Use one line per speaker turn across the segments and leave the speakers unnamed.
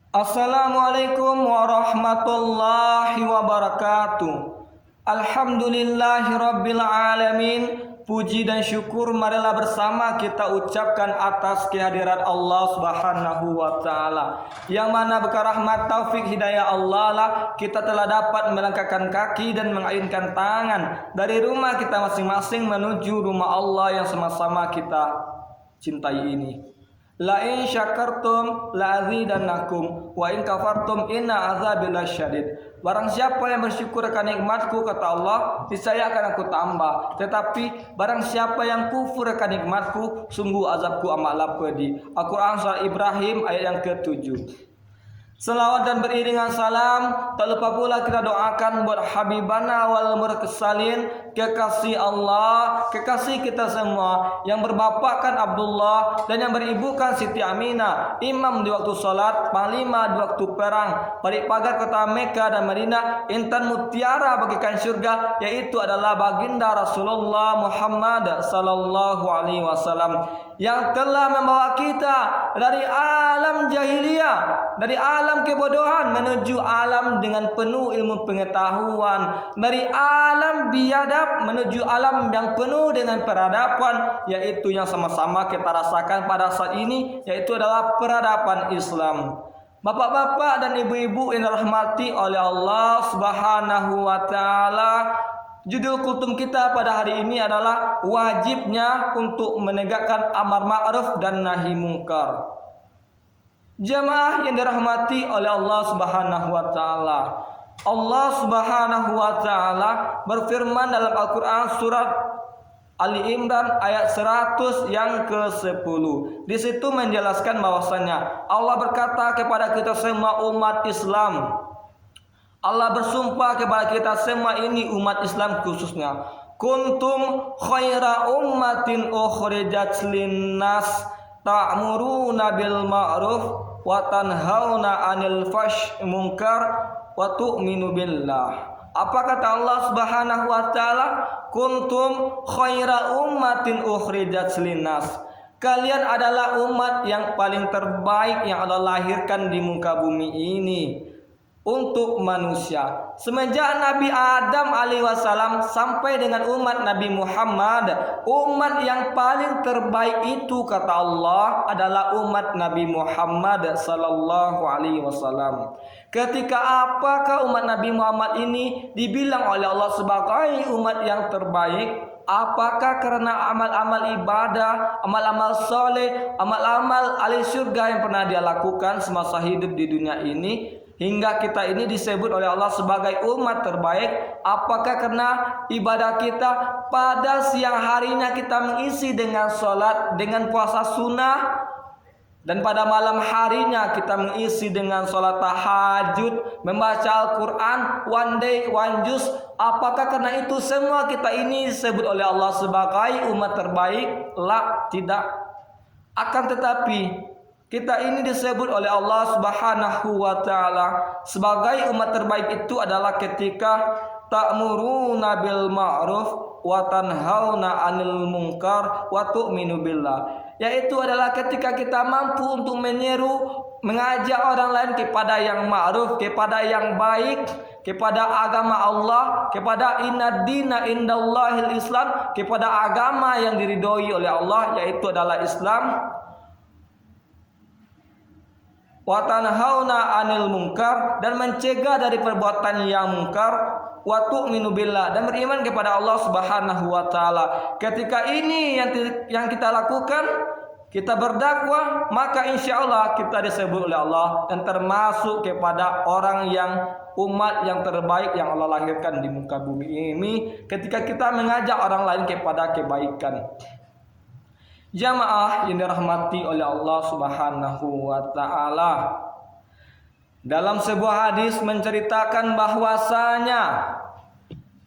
Assalamualaikum warahmatullahi wabarakatuh. Alhamdulillahirabbil alamin. Puji dan syukur marilah bersama kita ucapkan atas kehadirat Allah Subhanahu wa taala. Yang mana berkah rahmat taufik hidayah Allah lah kita telah dapat melangkahkan kaki dan mengayunkan tangan dari rumah kita masing-masing menuju rumah Allah yang sama-sama kita cintai ini. La in syakartum la azidannakum wa in kafartum inna azabi lasyadid. Barang siapa yang bersyukur akan nikmatku, kata Allah, niscaya akan aku tambah. Tetapi barang siapa yang kufur akan nikmatku, sungguh azabku amatlah pedih. Al-Quran surah Ibrahim ayat yang ke-7. Selawat dan beriringan salam tak lupa pula kita doakan buat Habibana wal mursalin, kekasih Allah, kekasih kita semua, yang berbapakkan Abdullah dan yang beribukan Siti Aminah, imam di waktu salat, panglima di waktu perang, balik pagar kota Mekah dan Madinah, intan mutiara bagikan surga, yaitu adalah baginda Rasulullah Muhammad sallallahu alaihi wasallam, yang telah membawa kita dari alam jahiliyah, dari alam kebodohan menuju alam dengan penuh ilmu pengetahuan, dari alam biadab menuju alam yang penuh dengan peradaban, yaitu yang sama-sama kita rasakan pada saat ini, yaitu adalah peradaban Islam. Bapak-bapak dan ibu-ibu yang dirahmati oleh Allah Subhanahu wa taala, judul kultum kita pada hari ini adalah wajibnya untuk menegakkan amar ma'ruf dan nahi mungkar. Jamaah yang dirahmati oleh Allah Subhanahu wa taala. Allah Subhanahu wa taala berfirman dalam Al-Qur'an surat Ali Imran ayat 100 yang ke-10. Di situ menjelaskan bahwasanya Allah berkata kepada kita semua umat Islam. Allah bersumpah kepada kita semua ini umat Islam khususnya. Kuntum khaira ummatin ukhrijat linnas ta'muruna bil ma'ruf wa tanhauna 'anil munkar wa tu'minu billah. Apa kata Allah Subhanahu wa taala? Kuntum khaira ummatin ukhrijat linnas. Kalian adalah umat yang paling terbaik yang Allah lahirkan di muka bumi ini untuk manusia. Semenjak Nabi Adam alaihi wasallam sampai dengan umat Nabi Muhammad, umat yang paling terbaik itu kata Allah adalah umat Nabi Muhammad sallallahu alaihi wasallam. Ketika apakah umat Nabi Muhammad ini dibilang oleh Allah sebagai umat yang terbaik? Apakah karena amal-amal ibadah, amal-amal soleh, amal-amal ahli surga yang pernah dia lakukan semasa hidup di dunia ini, hingga kita ini disebut oleh Allah sebagai umat terbaik? Apakah karena ibadah kita pada siang harinya kita mengisi dengan sholat, dengan puasa sunnah, dan pada malam harinya kita mengisi dengan sholat tahajud, membaca Al-Quran, one day, one juz? Apakah karena itu semua kita ini disebut oleh Allah sebagai umat terbaik? La, tidak. Akan tetapi kita ini disebut oleh Allah Subhanahu wa taala sebagai umat terbaik itu adalah ketika ta'muruna bil ma'ruf wa tanhauna 'anil munkar wa tu'minu billah. Yaitu adalah ketika kita mampu untuk menyeru, mengajak orang lain kepada yang ma'ruf, kepada yang baik, kepada agama Allah, kepada inna dina indallahil Islam, kepada agama yang diridhoi oleh Allah, yaitu adalah Islam. Wa tanhauna 'anil munkar, dan mencegah dari perbuatan yang mungkar. Wa tu'minu billah, dan beriman kepada Allah Subhanahu wa taala. Ketika ini yang kita lakukan, kita berdakwah, maka insya Allah kita disebut oleh Allah dan termasuk kepada orang yang umat yang terbaik yang Allah lahirkan di muka bumi ini, ketika kita mengajak orang lain kepada kebaikan. Jamaah yang dirahmati oleh Allah Subhanahu wa taala, dalam sebuah hadis menceritakan bahwasanya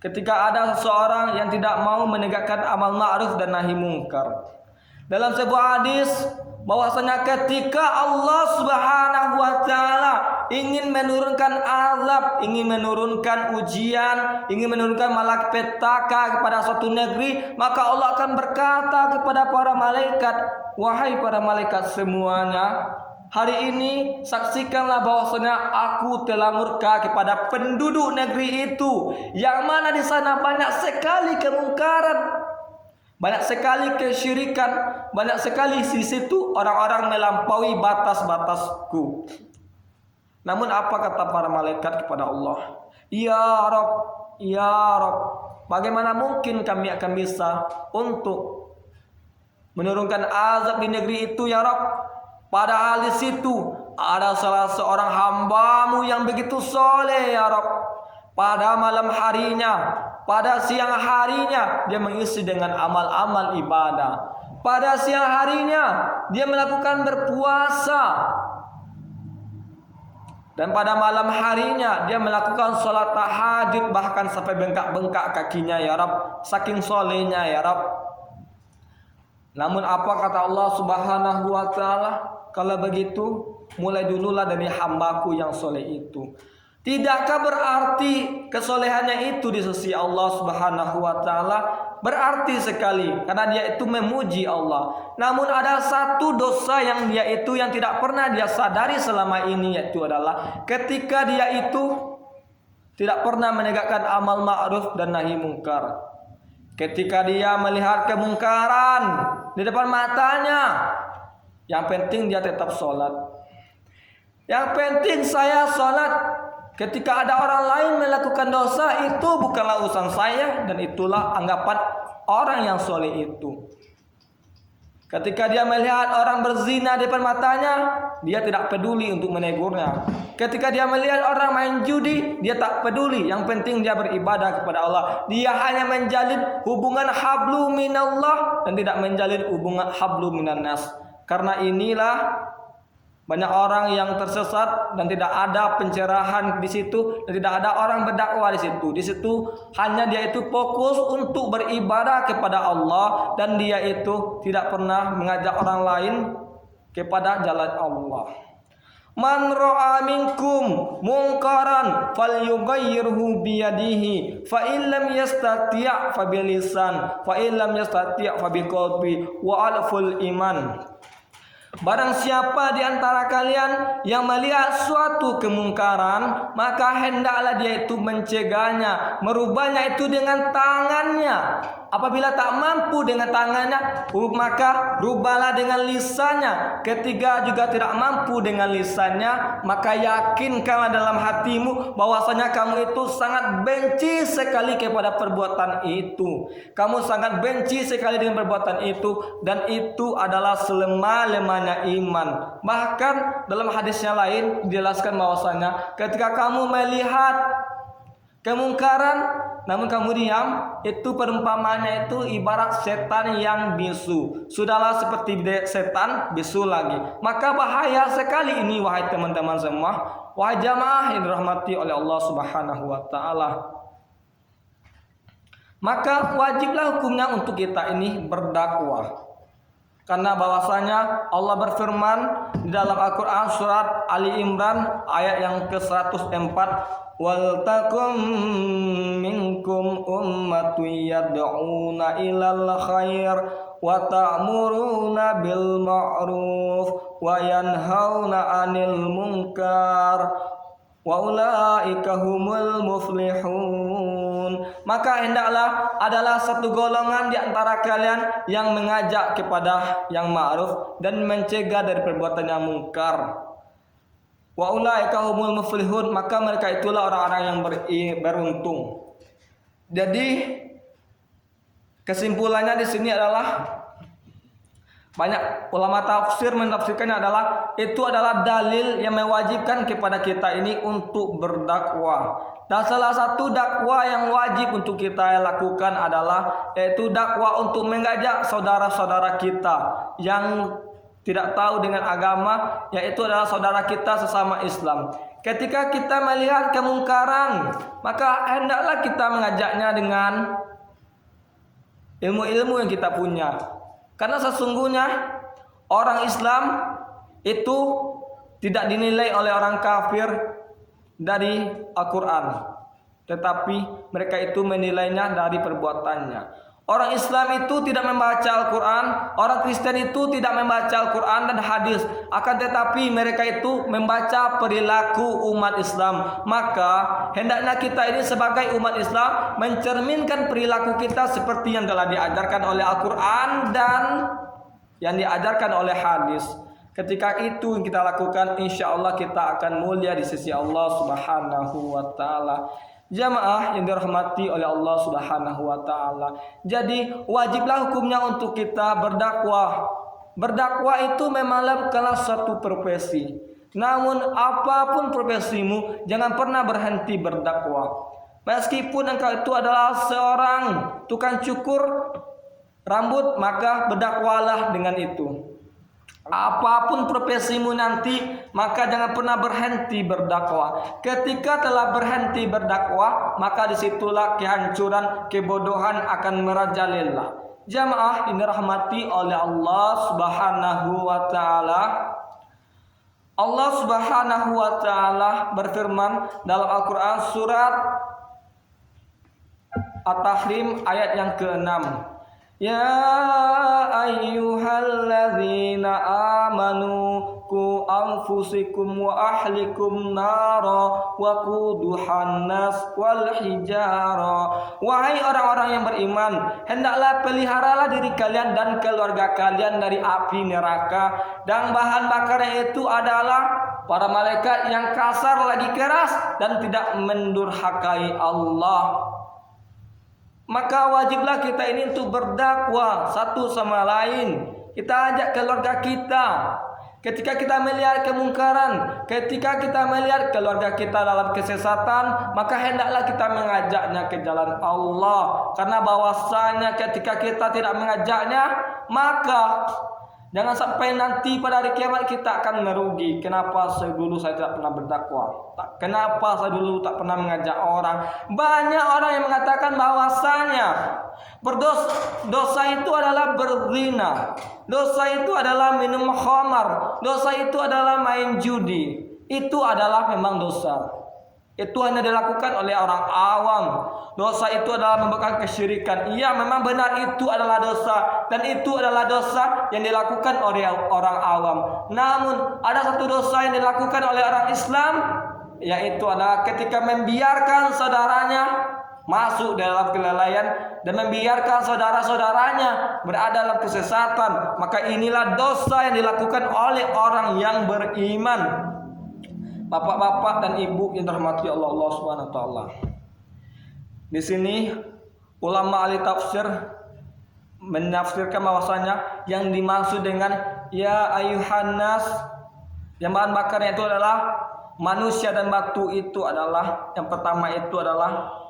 ketika ada seseorang yang tidak mau menegakkan amal ma'ruf dan nahi mungkar, dalam sebuah hadis bahwasanya ketika Allah Subhanahu wa taala ingin menurunkan azab, ingin menurunkan ujian, ingin menurunkan malapetaka kepada suatu negeri, maka Allah akan berkata kepada para malaikat, wahai para malaikat semuanya, Hari ini saksikanlah bahwasanya aku telah murka kepada penduduk negeri itu, yang mana di sana banyak sekali kemungkaran, banyak sekali kesyirikan, banyak sekali di situ orang-orang melampaui batas-batasku. Namun apa kata para malaikat kepada Allah? Ya Rob, ya Rob, bagaimana mungkin kami akan bisa untuk menurunkan azab di negeri itu ya Rob? Padahal di situ ada salah seorang hambamu yang begitu soleh ya Rob. Pada malam harinya, pada siang harinya dia mengisi dengan amal-amal ibadah. Pada siang harinya dia melakukan berpuasa. Dan pada malam harinya dia melakukan sholat tahajud, bahkan sampai bengkak-bengkak kakinya ya Rob. Saking solehnya ya Rob. Namun apa kata Allah Subhanahu wa ta'ala? Kalau begitu, mulai dululah dari hambaku yang soleh itu. Tidakkah berarti kesolehannya itu di sisi Allah Subhanahu wa ta'ala? Berarti sekali, karena dia itu memuji Allah. Namun ada satu dosa yang dia itu yang tidak pernah dia sadari selama ini, yaitu adalah ketika dia itu tidak pernah menegakkan amal ma'ruf dan nahi mungkar. Ketika dia melihat kemungkaran di depan matanya, yang penting dia tetap sholat. Yang penting saya sholat. Ketika ada orang lain melakukan dosa, itu bukanlah urusan saya. Dan itulah anggapan orang yang soleh itu. Ketika dia melihat orang berzina di depan matanya, dia tidak peduli untuk menegurnya. Ketika dia melihat orang main judi, dia tak peduli. Yang penting dia beribadah kepada Allah. Dia hanya menjalin hubungan hablu minallah dan tidak menjalin hubungan hablu minannas. Karena inilah banyak orang yang tersesat dan tidak ada pencerahan di situ, dan tidak ada orang berdakwah di situ. Di situ hanya dia itu fokus untuk beribadah kepada Allah, dan dia itu tidak pernah mengajak orang lain kepada jalan Allah. Man ra'a minkum munkaran falyughayyirhu biyadihi fa in lam yastati' fa bilisan fa in lam yastati' fa biqalbi wa alful iman. Barang siapa di antara kalian yang melihat suatu kemungkaran, maka hendaklah dia itu mencegahnya, merubahnya itu dengan tangannya. Apabila tak mampu dengan tangannya, maka rubahlah dengan lisannya. Ketika juga tidak mampu dengan lisannya, maka yakinkanlah dalam hatimu bahwasanya kamu itu sangat benci sekali kepada perbuatan itu. Kamu sangat benci sekali dengan perbuatan itu, dan itu adalah selemah-lemahnya iman. Bahkan dalam hadisnya lain dijelaskan bahwasanya ketika kamu melihat kemungkaran namun kamu diam, itu perumpamannya itu ibarat setan yang bisu. Sudahlah seperti setan bisu lagi. Maka bahaya sekali ini wahai teman-teman semua, wahai jamaah yang dirahmati oleh Allah Subhanahu wa taala. Maka wajiblah hukumnya untuk kita ini berdakwah. Karena bahwasanya Allah berfirman di dalam Al-Qur'an surat Ali Imran ayat yang ke-104, wal takum minkum ummatun yad'una ilal khair wa ta'muruna bil ma'ruf wa yanhauna 'anil munkar wa ulaika humul muflihun. Maka hendaklah adalah satu golongan di antara kalian yang mengajak kepada yang ma'ruf dan mencegah dari perbuatan yang mungkar. Wa ulaika humul muflihun, maka mereka itulah orang-orang yang beruntung. Jadi kesimpulannya di sini adalah banyak ulama tafsir menafsirkannya adalah itu adalah dalil yang mewajibkan kepada kita ini untuk berdakwah. Dan salah satu dakwah yang wajib untuk kita lakukan adalah yaitu dakwah untuk mengajak saudara-saudara kita yang tidak tahu dengan agama, yaitu adalah saudara kita sesama Islam. Ketika kita melihat kemungkaran, maka hendaklah kita mengajaknya dengan ilmu-ilmu yang kita punya. Karena sesungguhnya orang Islam itu tidak dinilai oleh orang kafir dari Al-Quran, tetapi mereka itu menilainya dari perbuatannya. Orang Islam itu tidak membaca Al-Quran, orang Kristen itu tidak membaca Al-Quran dan hadis. Akan tetapi mereka itu membaca perilaku umat Islam. Maka hendaknya kita ini sebagai umat Islam mencerminkan perilaku kita seperti yang telah diajarkan oleh Al-Quran dan yang diajarkan oleh hadis. Ketika itu yang kita lakukan, insya Allah kita akan mulia di sisi Allah Subhanahu wa Ta'ala. Jamaah yang dirahmati oleh Allah Subhanahu wa Ta'ala. Jadi wajiblah hukumnya untuk kita berdakwah. Berdakwah itu memang kelas satu profesi. Namun apapun profesimu, jangan pernah berhenti berdakwah. Meskipun engkau itu adalah seorang tukang cukur rambut, maka berdakwalah dengan itu. Apapun profesimu nanti, maka jangan pernah berhenti berdakwah. Ketika telah berhenti berdakwah, maka disitulah kehancuran, kebodohan akan merajalela. Jamaah ini rahmati oleh Allah Subhanahu wa Ta'ala. Allah Subhanahu wa Ta'ala berfirman dalam Al-Quran surat At-Tahrim ayat yang ke-6. Ya ayyuhalladzina amanu ku anfusikum wa ahlikum nara wa quduhan nas wal hijara. Wahai orang-orang yang beriman, hendaklah peliharalah diri kalian dan keluarga kalian dari api neraka, dan bahan bakarnya itu adalah para malaikat yang kasar lagi keras dan tidak mendurhakai Allah. Maka wajiblah kita ini untuk berdakwah satu sama lain. Kita ajak keluarga kita. Ketika kita melihat kemungkaran, ketika kita melihat keluarga kita dalam kesesatan, maka hendaklah kita mengajaknya ke jalan Allah. Karena bahwasanya ketika kita tidak mengajaknya, maka jangan sampai nanti pada hari kiamat kita akan merugi. Kenapa dulu saya tidak pernah berdakwah? Kenapa saya dulu tak pernah mengajak orang? Banyak orang yang mengatakan bahwasanya dosa itu adalah berzina, dosa itu adalah minum khamar, dosa itu adalah main judi. Itu adalah memang dosa. Itu hanya dilakukan oleh orang awam. Dosa itu adalah merupakan kesyirikan. Iya, memang benar itu adalah dosa, dan itu adalah dosa yang dilakukan oleh orang awam. Namun ada satu dosa yang dilakukan oleh orang Islam, yaitu adalah ketika membiarkan saudaranya masuk dalam kelalaian dan membiarkan saudara-saudaranya berada dalam kesesatan. Maka inilah dosa yang dilakukan oleh orang yang beriman. Bapak-bapak dan ibu yang dirahmati Allah Subhanahu wa Ta'ala. Di sini ulama ahli tafsir menafsirkan bahwasanya yang dimaksud dengan ya ayuhan nas, yang bahan bakarnya itu adalah manusia dan batu, itu adalah yang pertama itu adalah